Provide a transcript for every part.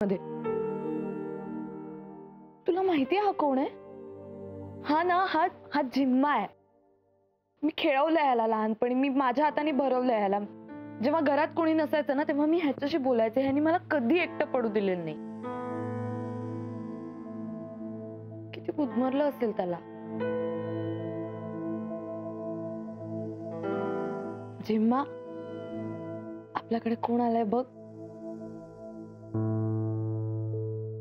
मध्ये. तुला माहितीये हा कोण आहे? हा ना, हा जिम्मा आहे. मी खेळवलंय ह्याला लहानपणी, मी माझ्या हाताने भरवलंय ह्याला. जेव्हा घरात कोणी नसायचं ना तेव्हा मी ह्याच्याशी बोलायचे. ह्यानी मला कधी एकटं पडू दिलेलं नाही. किती गुदमरलं असेल त्याला. जिम्मा, आपल्याकडे कोण आलाय बघ.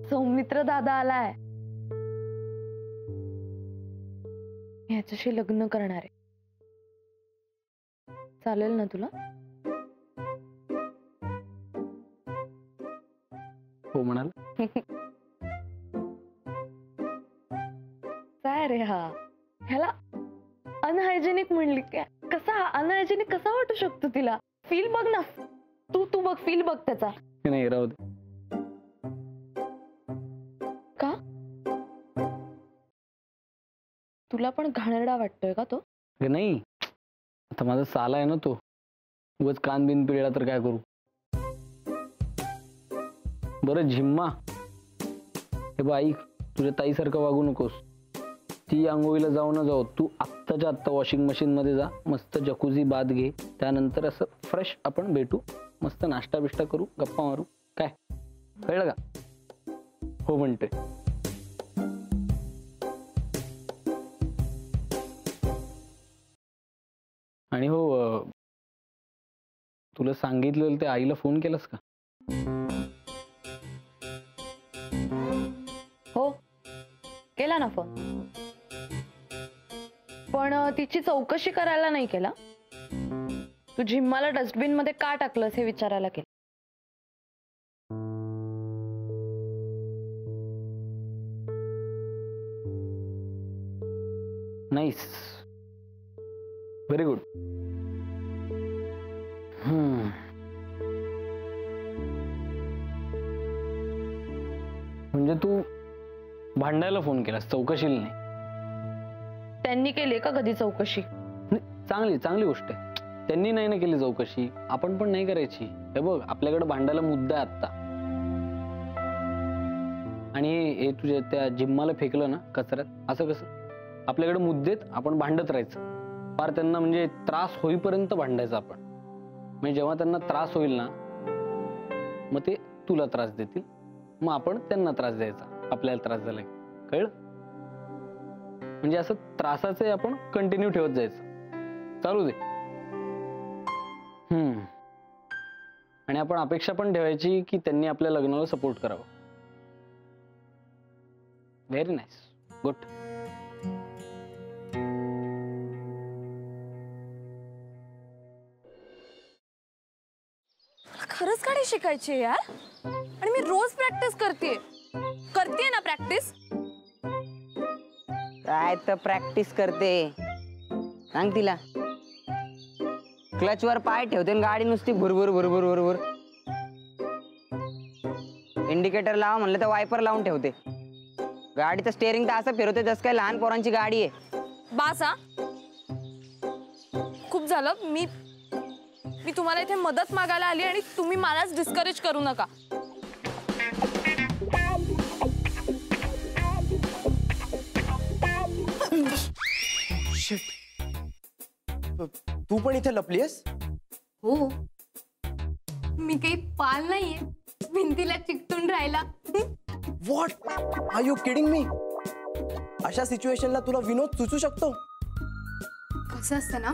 सौमित्र दादा आलाय. मी ह्याच्याशी लग्न करणार आहे. चालेल ना तुला? हो म्हणाल. काय रे हा, ह्याला अनहायजेनिक म्हणली काय? कसा अनहायजेनिक कसा वाटू शकतो तिला? फील बघ ना, तू बघ, फील बघ त्याचा. नाही राहू दे. का तुला पण घाणेरडा वाटतोय का तो? नाही, आता माझा साला आहे ना तो. उगाच कान बिन पिळला तर काय करू? बरं झिम्मा, हे बघ ऐक, तुझ्या ताईसारखं वागू नकोस. ती आंघोळीला जाऊ न जाऊ, तू आत्ताच्या आत्ता वॉशिंग मशीन मध्ये जा, मस्त जकुझी बाथ घे, त्यानंतर असं फ्रेश आपण भेटू, मस्त नाश्ता बिष्टा करू, गप्पा मारू. काय कळलं का? हो म्हणते. आणि हो, तुला सांगितलेलं ते आईला फोन केलास का? हो, केला ना फोन. पण तिची चौकशी करायला नाही केला. तू जिम्माला डस्टबिन मध्ये का टाकलंस हे विचारायला केलं. Nice, very good. म्हणजे तू भांडायला फोन केलास, चौकशीला नाही. त्यांनी केली का कधी चौकशी? चांगली चांगली गोष्ट आहे. त्यांनी नाही ना केली चौकशी, आपण पण नाही करायची. हे बघ, आपल्याकडे भांडायला मुद्दा आहे आता. आणि हे तुझ्या त्या जिम्माला फेकलं ना कचऱ्यात, असं कसं? आपल्याकडे मुद्देत, आपण भांडत राहायचं. फार त्यांना म्हणजे त्रास होईपर्यंत भांडायचं आपण. म्हणजे जेव्हा त्यांना त्रास होईल ना, मग ते तुला त्रास देतील, मग आपण त्यांना त्रास द्यायचा. आपल्याला त्रास झाला, कळलं? म्हणजे असं त्रासाचे आपण कंटिन्यू ठेवत जायचं, चालू दे. आणि आपण अपेक्षा पण ठेवायची की त्यांनी आपल्या लग्नाला सपोर्ट करावं. Very nice, good. खरंच गाडी शिकायची यार, आणि मी रोज प्रॅक्टिस करते ना. प्रॅक्टिस काय तर प्रॅक्टिस करते, सांग तिला. क्लच वर पाय ठेवते आणि गाडी नुसती भुरभुर भुरभुर भुरभुर. इंडिकेटर लावा म्हणलं तर वायपर लावून ठेवते. गाडीचं स्टेअरिंग तर असं फिरवते जसं काय लहान पोरांची गाडी आहे. बास हा, खूप झालं. मी तुम्हाला इथे मदत मागायला आली आणि तुम्ही मलाच डिस्करेज करू नका. तू पण इथे लपलीयस? हो, मी काही पाल नाहीये भिंतीला चिकटून राहिला. What are you kidding me? अशा सिच्युएशनला तुला विनोद सुचू शकतो? कसं असतं ना,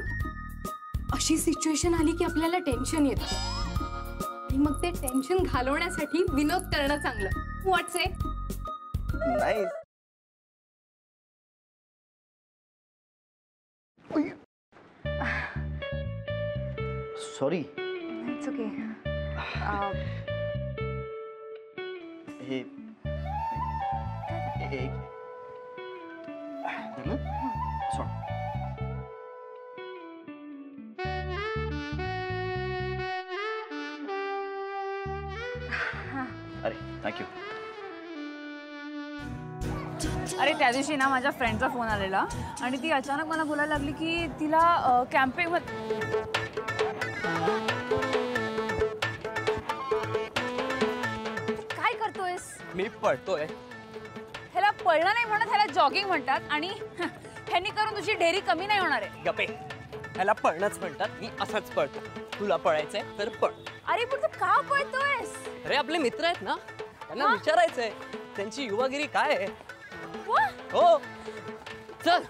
अशी सिच्युएशन आली की आपल्याला टेन्शन येतं, आणि मग ते टेन्शन घालवण्यासाठी विनोद करणं चांगलं. व्हॉट्स ए? नाही. सॉरी. It's okay. हे अरे थँक्यू. अरे त्या दिवशी ना माझ्या फ्रेंडचा फोन आलेला आणि ती अचानक मला बोलायला लागली की तिला कॅम्पिंग काय करते पळतोयस? मी पळतोय. ह्याला पळणं नाही म्हणत, ह्याला जॉगिंग म्हणतात. आणि ह्यांनी करून तुझी ढेरी कमी नाही होणार आहे. गपे, ह्याला पळणंच म्हणतात. मी असंच पळतो. तुला पळायचंय तर पळ. अरे पण तू का पळतोयस? अरे आपले मित्र आहेत ना, त्यांना विचारायचंय त्यांची युवागिरी काय आहे. वा, हो चल.